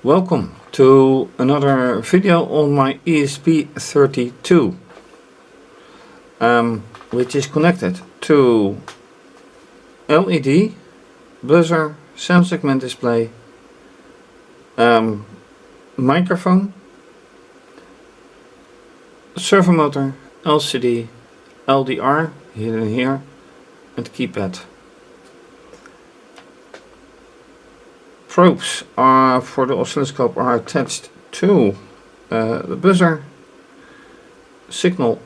Welcome to another video on my ESP32, which is connected to LED, buzzer, sound segment display, microphone, servo motor, LCD, LDR here and here, and keypad. Probes are for the oscilloscope are attached to the buzzer, signal,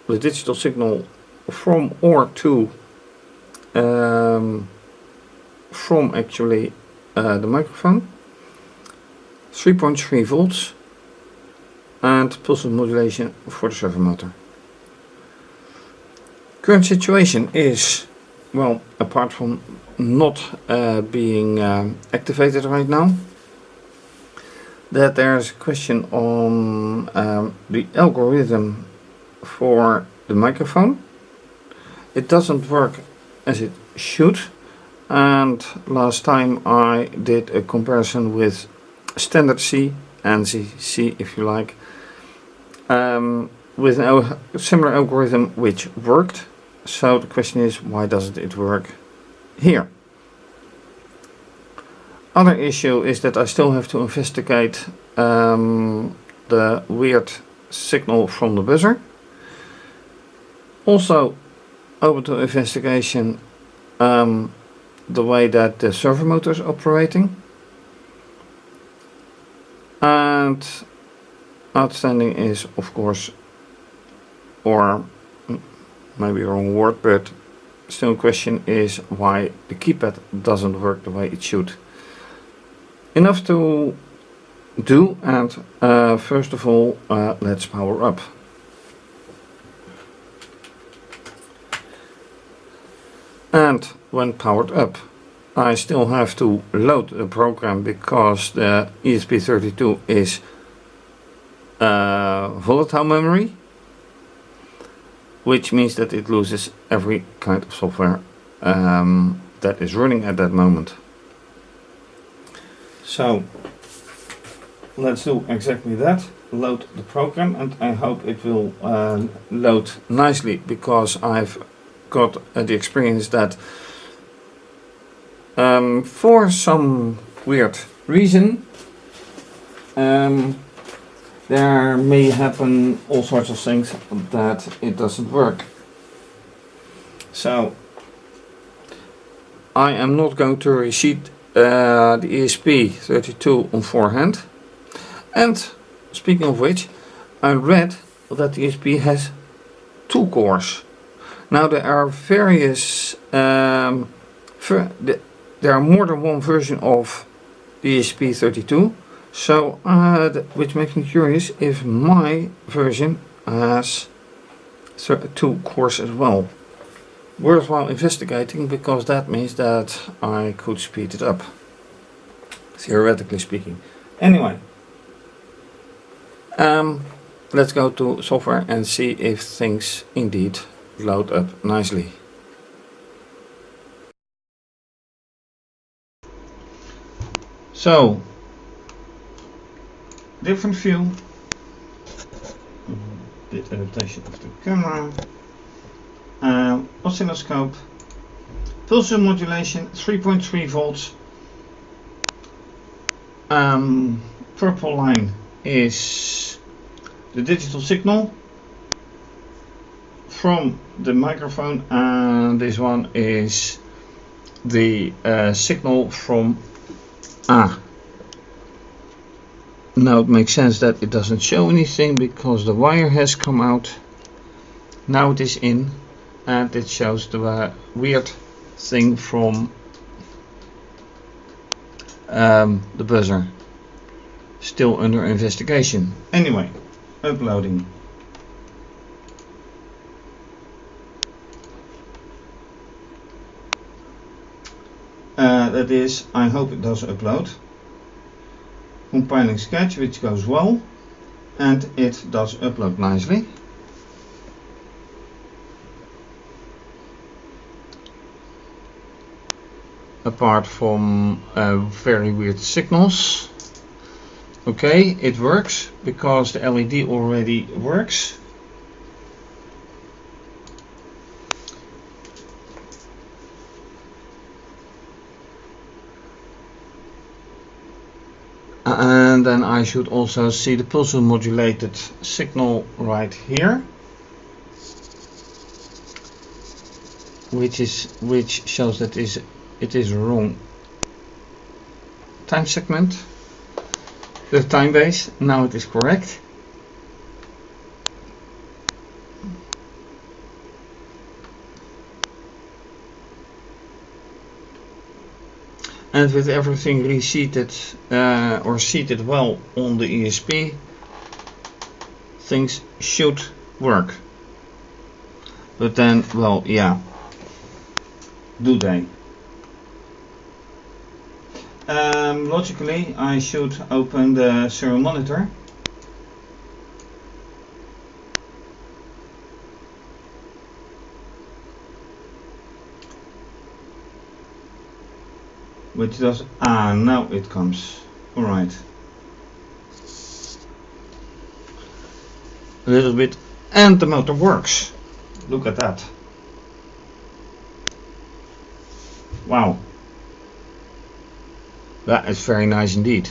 the digital signal from or to from actually the microphone, 3.3 volts, and pulse modulation for the servo motor. Current situation is, well, apart from not being activated right now, that there's a question on the algorithm for the microphone. It doesn't work as it should, and last time I did a comparison with standard C, ANSI C if you like, with a similar algorithm which worked. So the question is, why doesn't it work here? Other issue is that I still have to investigate the weird signal from the buzzer. Also open to investigation the way that the servo motor is operating. And outstanding is, of course, or maybe a wrong word, but still a question is why the keypad doesn't work the way it should. Enough to do, and first of all let's power up. And when powered up, I still have to load the program because the ESP32 is volatile memory, which means that it loses every kind of software that is running at that moment. So let's do exactly that, load the program, and I hope it will load nicely, because I've got the experience that for some weird reason there may happen all sorts of things that it doesn't work. So I am not going to reset the ESP32 on forehand. And speaking of which, I read that the ESP has 2 cores. Now there are various there are more than one version of the ESP32. So, which makes me curious if my version has 2 cores as well. Worthwhile investigating, because that means that I could speed it up, theoretically speaking. Anyway, let's go to software and see if things indeed load up nicely. So, different view, bit adaptation of the camera, oscilloscope, pulse modulation 3.3 volts, purple line is the digital signal from the microphone, and this one is the signal from Now it makes sense that it doesn't show anything, because the wire has come out. Now it is in, and it shows the weird thing from the buzzer. Still under investigation. Anyway, uploading. That is, I hope it does upload. Compiling sketch, which goes well, and it does upload nicely. Apart from very weird signals, Okay, it works because the LED already works. And then I should also see the pulse modulated signal right here, which shows that it is a wrong time segment, the time base. Now it is correct. And with everything reseated or seated well on the ESP, things should work. But then, well, yeah, do they? Logically, I should open the serial monitor. Which does, now it comes. Alright. A little bit, and the motor works. Look at that. Wow. That is very nice indeed.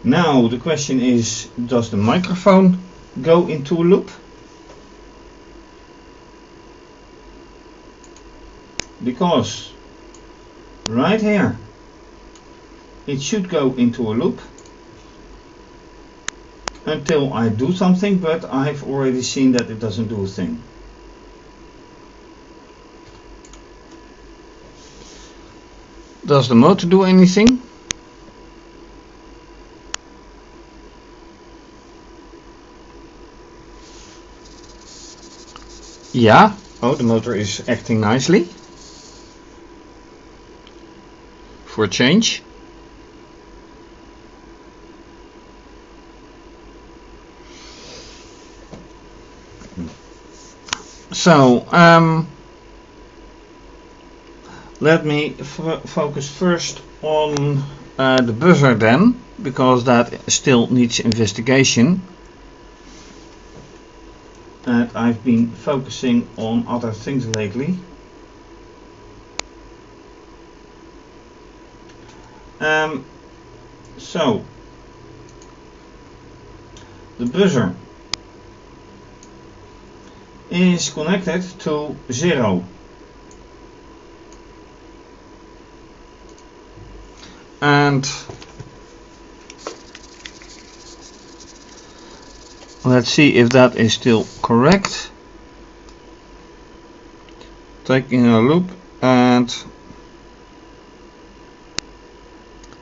Now the question is, does the microphone go into a loop? Because right here it should go into a loop until I do something, but I've already seen that it doesn't do a thing. Does the motor do anything? Yeah. Oh, the motor is acting nicely. For a change. So, let me focus first on the buzzer then, because that still needs investigation. And I've been focusing on other things lately. So the buzzer is connected to 0. And let's see if that is still correct. Taking a loop, and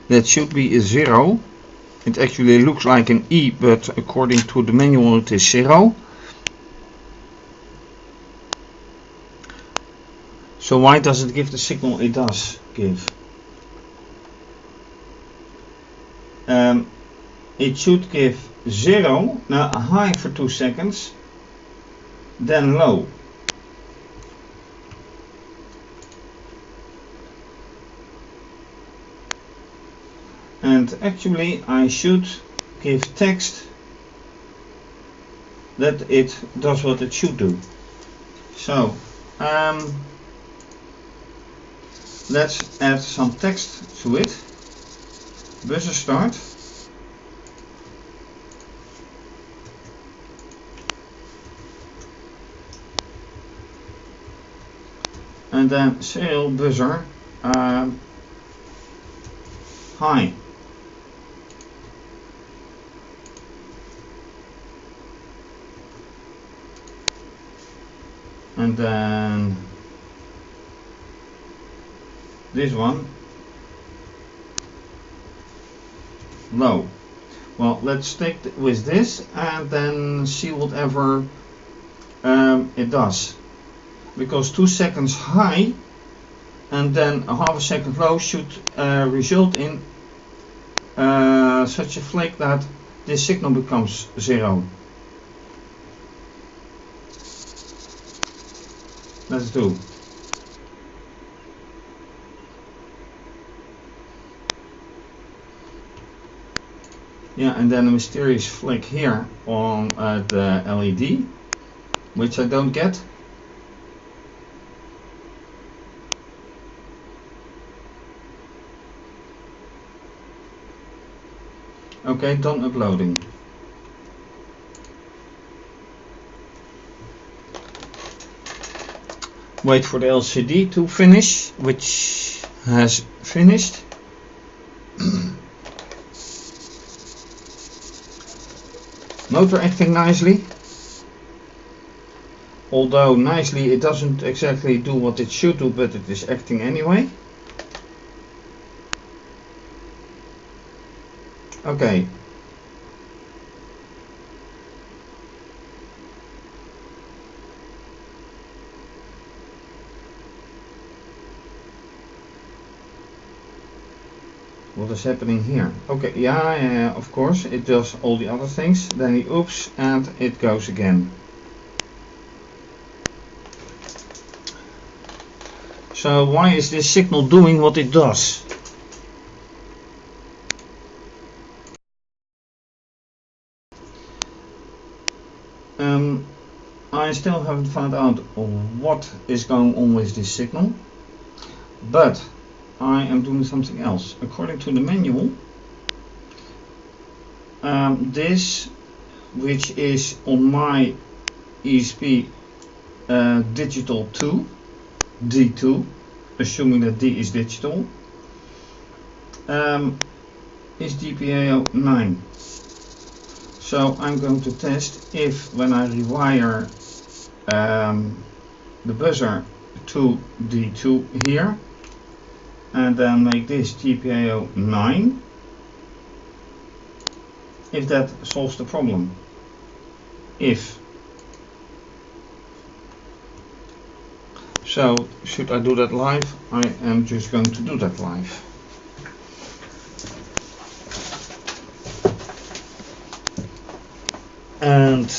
that should be a 0. It actually looks like an E, but according to the manual it is 0. So why does it give the signal it does give? It should give 0, now high for 2 seconds, then low. And actually I should give text that it does what it should do. So let's add some text to it. Buzzer start. And then serial buzzer high. And then this one low. Well, let's stick with this and then see whatever it does, because 2 seconds high and then a half a second low should result in such a flake that this signal becomes 0. Let's do. Yeah, and then a mysterious flick here on the LED, which I don't get. Okay, done uploading. Wait for the LCD to finish, which has finished. Motor acting nicely. Although nicely it doesn't exactly do what it should do, but it is acting anyway. Okay. What is happening here? Okay, yeah, of course, it does all the other things. Then he oops, and it goes again. So why is this signal doing what it does? I still haven't found out what is going on with this signal, but I am doing something else. According to the manual, this, which is on my ESP digital 2, D2, assuming that D is digital, is GPIO 9. So I'm going to test if when I rewire the buzzer to D2 here and then make this GPIO 9, if that solves the problem. If so, should I do that live? I am just going to do that live. And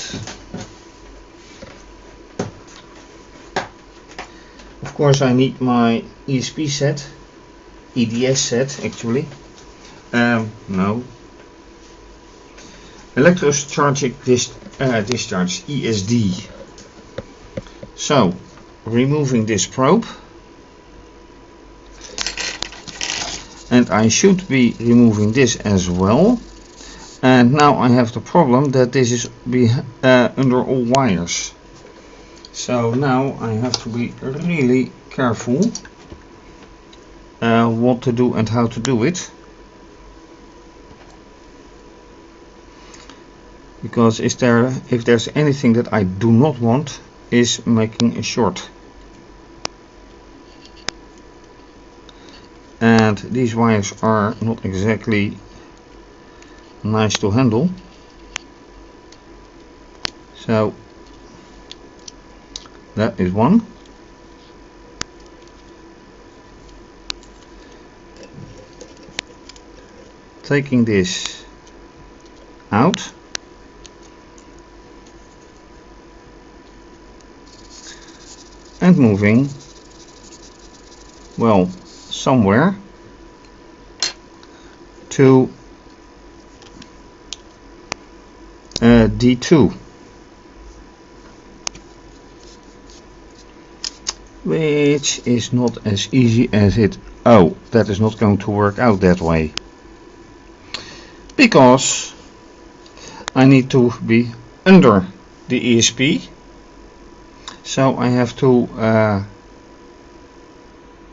of course I need my ESP set, EDS set actually. No. Electrostatic discharge, ESD. So, removing this probe. And I should be removing this as well. And now I have the problem that this is under all wires. So now I have to be really careful what to do and how to do it. Because if there's anything that I do not want, is making a short. And these wires are not exactly nice to handle. So that is one. Taking this out. And moving, well, somewhere to D2, which is not as easy as it. Oh, that is not going to work out that way, because I need to be under the ESP. So I have to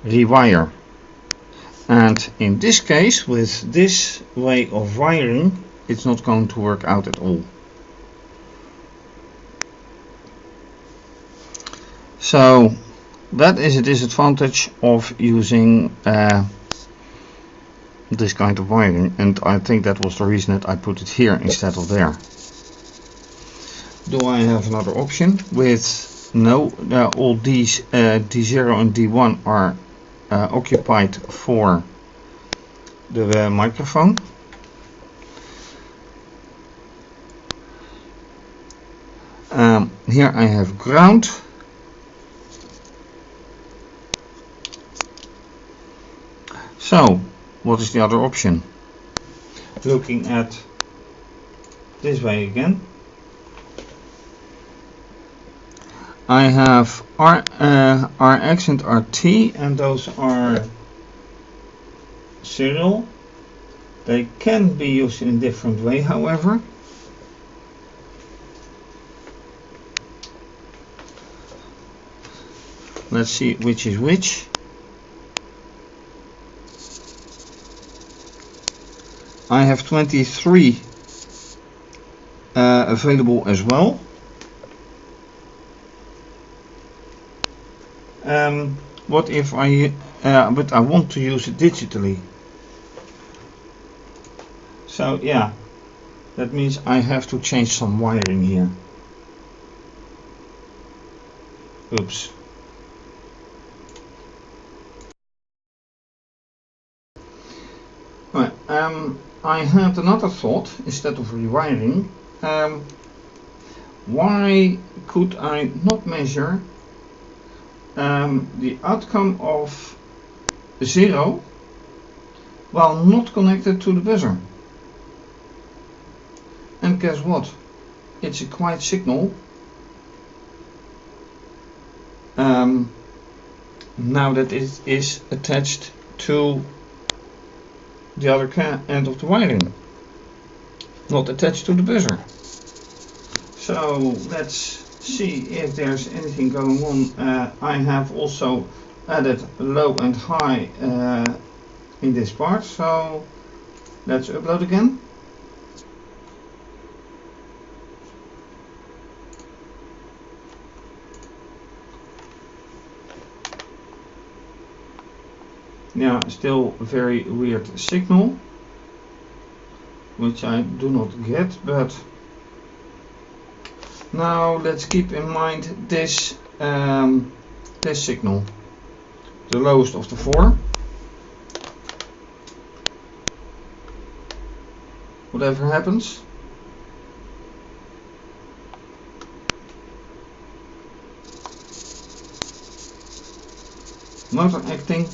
rewire, and in this case, with this way of wiring, it's not going to work out at all. So that is a disadvantage of using this kind of wiring, and I think that was the reason that I put it here instead of there. Do I have another option? With no, all these D0 and D1 are occupied for the microphone. Here I have ground. So, what is the other option? Looking at this way again. I have RX and RT, and those are serial. They can be used in a different way, however. Let's see which is which. I have 23 available as well. What if but I want to use it digitally? So yeah, that means I have to change some wiring here. Oops. Right, I had another thought instead of rewiring. Why could I not measure the outcome of 0 while not connected to the buzzer? And guess what? It's a quiet signal. Now that it is attached to the other end of the wiring, not attached to the buzzer. So let's see if there's anything going on. I have also added low and high in this part, so let's upload again. Yeah, still a very weird signal, which I do not get, but now let's keep in mind this this signal, the lowest of the 4. Whatever happens, motor acting.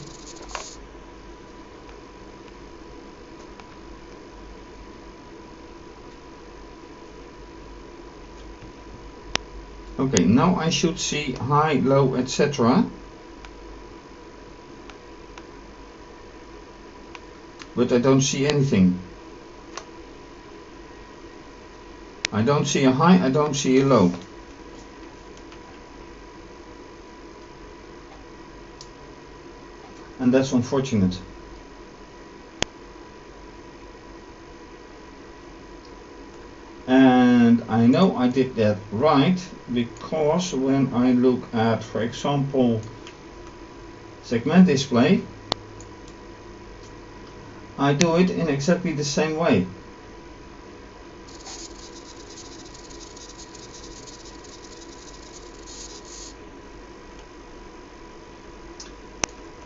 Okay, now I should see high, low, etc. But I don't see anything. I don't see a high, I don't see a low. And that's unfortunate. And I know I did that right, because when I look at, for example, segment display, I do it in exactly the same way.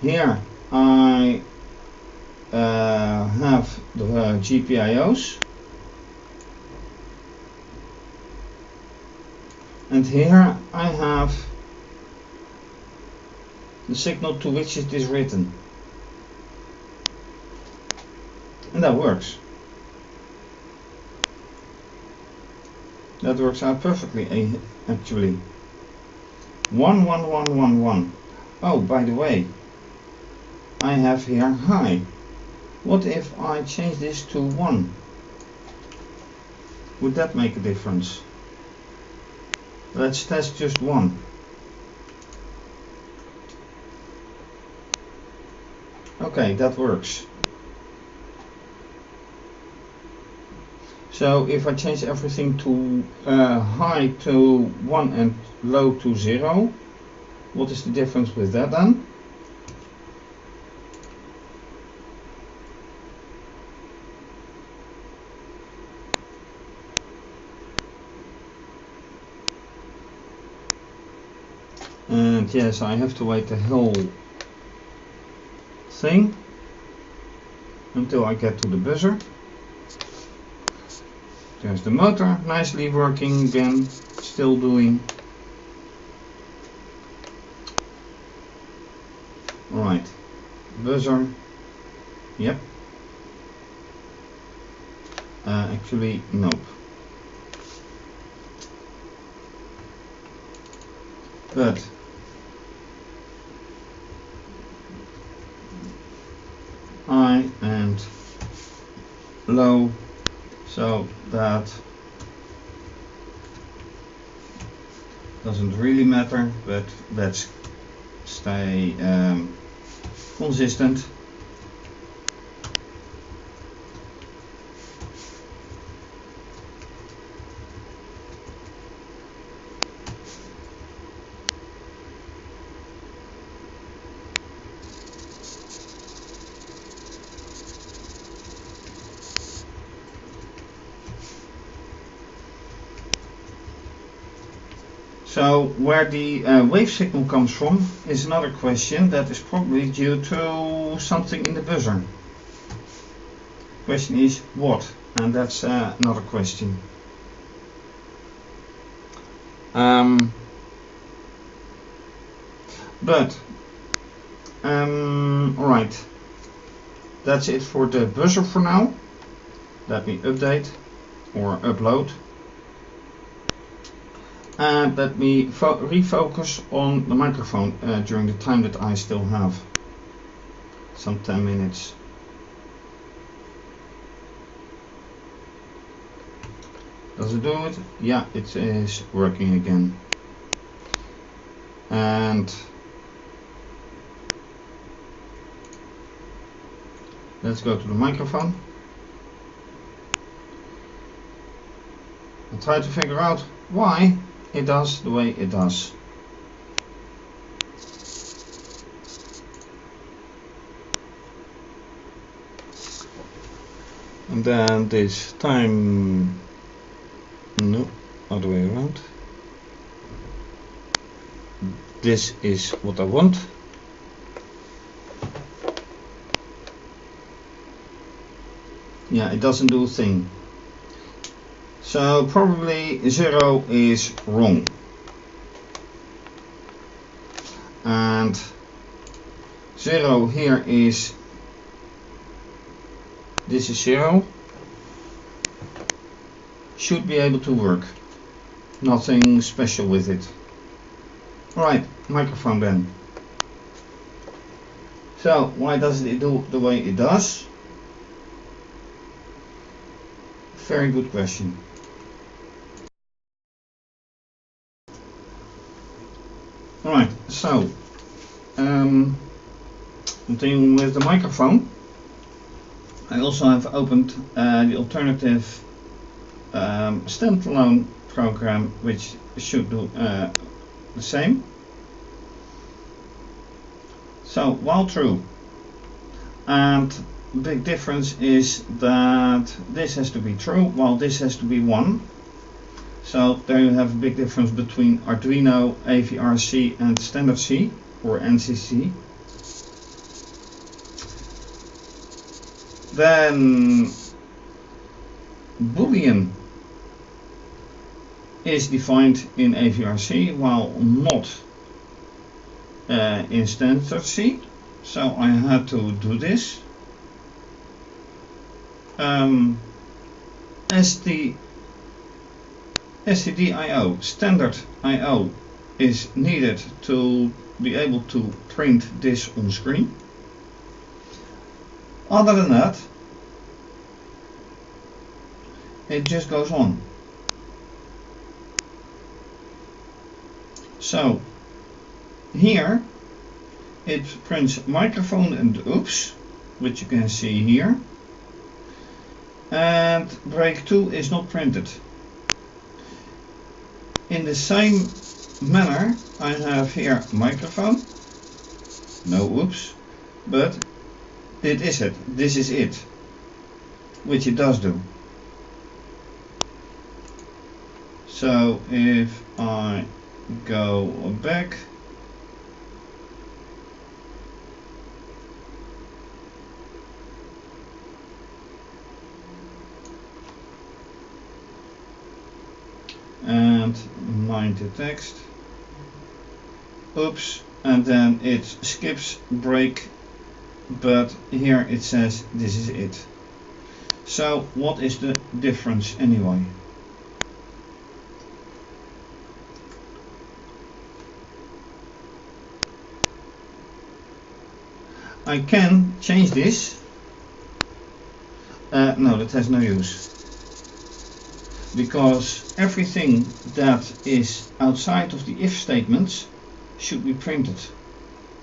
Here I have the GPIOs, and here I have the signal to which it is written, and that works. That works out perfectly, actually. 1 1 1 1 1. Oh, by the way, I have here high. What if I change this to 1? Would that make a difference? Let's test just 1. Okay, that works. So if I change everything to high to 1 and low to 0, what is the difference with that then? And yes, I have to wait the whole thing until I get to the buzzer. There's the motor, nicely working again, still doing. Alright, buzzer, yep. Actually, nope. but high and low, so that doesn't really matter, but let's stay consistent. So where the wave signal comes from is another question that is probably due to something in the buzzer. Question is what, and that's another question. Alright, that's it for the buzzer for now. Let me update or upload. And let me refocus on the microphone during the time that I still have. Some 10 minutes. Does it do it? Yeah, it is working again. And let's go to the microphone. I'll try to figure out why it does the way it does. And then this time, no, other way around. This is what I want. Yeah, it doesn't do a thing. So probably 0 is wrong. And 0 here is, this is 0. Should be able to work. Nothing special with it. Alright, microphone then. So why does it do the way it does? Very good question. Alright, so continuing with the microphone, I also have opened the alternative standalone program, which should do the same. So while true, and the big difference is that this has to be true while this has to be 1. So there you have a big difference between Arduino, AVR-C and standard C or ANSI. Then Boolean is defined in AVR-C while not in standard C. So I had to do this. STD-IO, standard I/O, is needed to be able to print this on screen. Other than that, it just goes on. So here it prints microphone and oops, which you can see here, and break 2 is not printed. In the same manner, I have here microphone, no oops, but this is it, which it does do. So if I go back, and mind the text, oops, and then it skips break, but here it says this is it. So what is the difference anyway? I can change this. No, that has no use. Because everything that is outside of the if statements should be printed,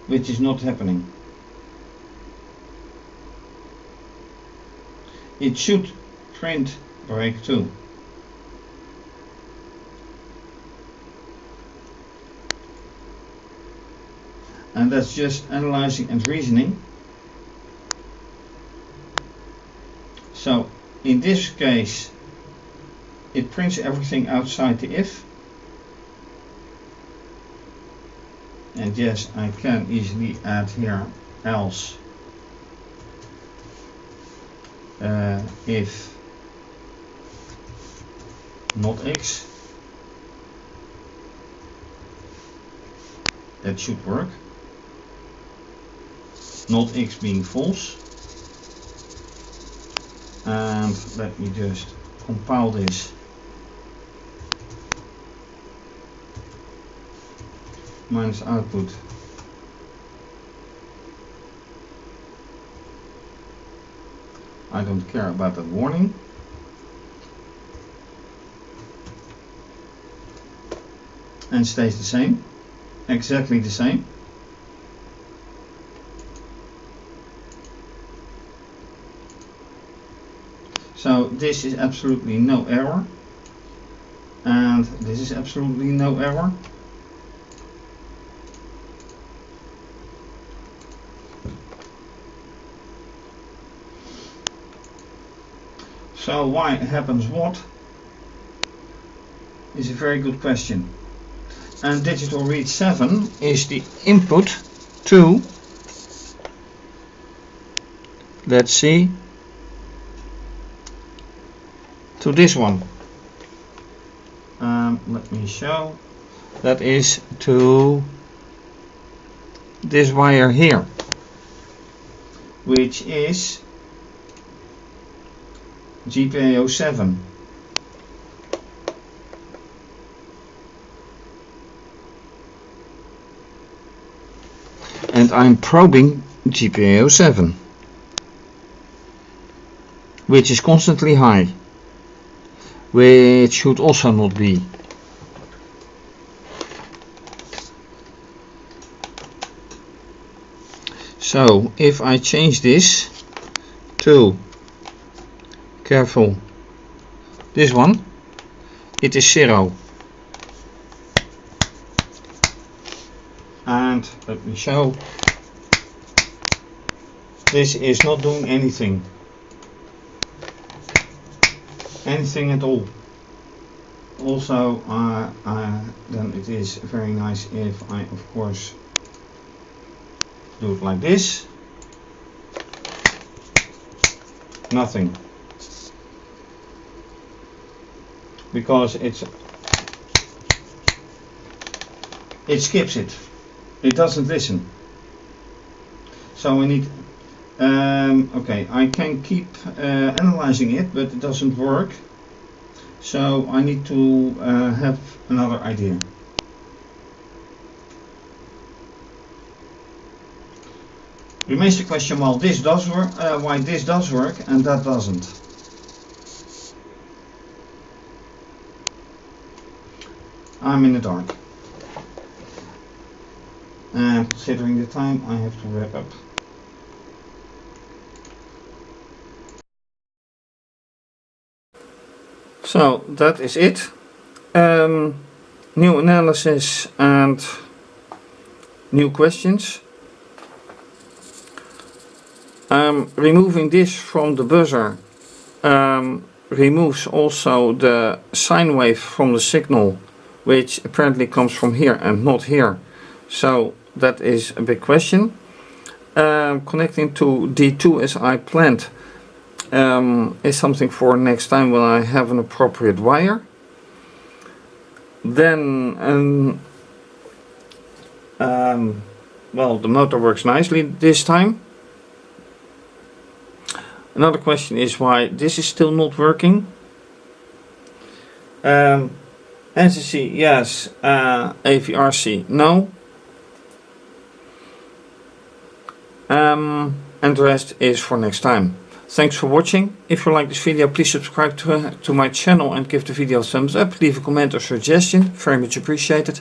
which is not happening. It should print break 2. And that's just analyzing and reasoning. So in this case it prints everything outside the if. And yes, I can easily add here else if not x. That should work. Not x being false. And let me just compile this. Minus output. I don't care about that warning. And stays the same. Exactly the same. So this is absolutely no error. And this is absolutely no error. So why happens what is a very good question. And digital read 7 is the input to, let's see, to this one. Let me show. That is to this wire here, which is GPIO 7. And I'm probing GPIO 7, which is constantly high, which should also not be. So if I change this to, careful, this one, it is 0. And let me show, this is not doing anything at all. Also then it is very nice if I of course do it like this. Nothing, because it skips it. It doesn't listen. So I need, okay, I can keep analyzing it, but it doesn't work. So I need to have another idea. Remains the question, well, this does work, why this does work and that doesn't. I'm in the dark. And considering the time, I have to wrap up. So that is it. New analysis and new questions. Removing this from the buzzer removes also the sine wave from the signal, which apparently comes from here and not here. So that is a big question. Connecting to D2 as I planned is something for next time when I have an appropriate wire. Then well, the motor works nicely this time. Another question is why this is still not working. ANSI yes, AVR no. and the rest is for next time. Thanks for watching. If you like this video, please subscribe to my channel and give the video a thumbs up. Leave a comment or suggestion, very much appreciated.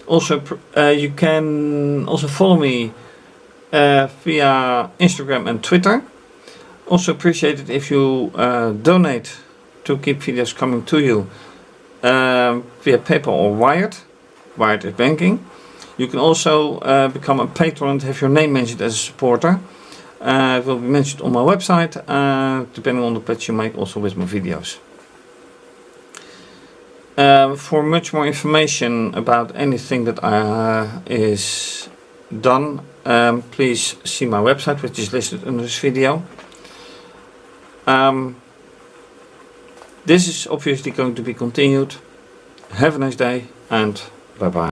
Also, you can also follow me via Instagram and Twitter. Also appreciate it if you donate to keep videos coming to you via PayPal or Wired. Wired is banking. You can also become a patron and have your name mentioned as a supporter. It will be mentioned on my website, depending on the pledge you make also with my videos. For much more information about anything that is done, please see my website, which is listed under this video. This is obviously going to be continued. Have a nice day and bye bye.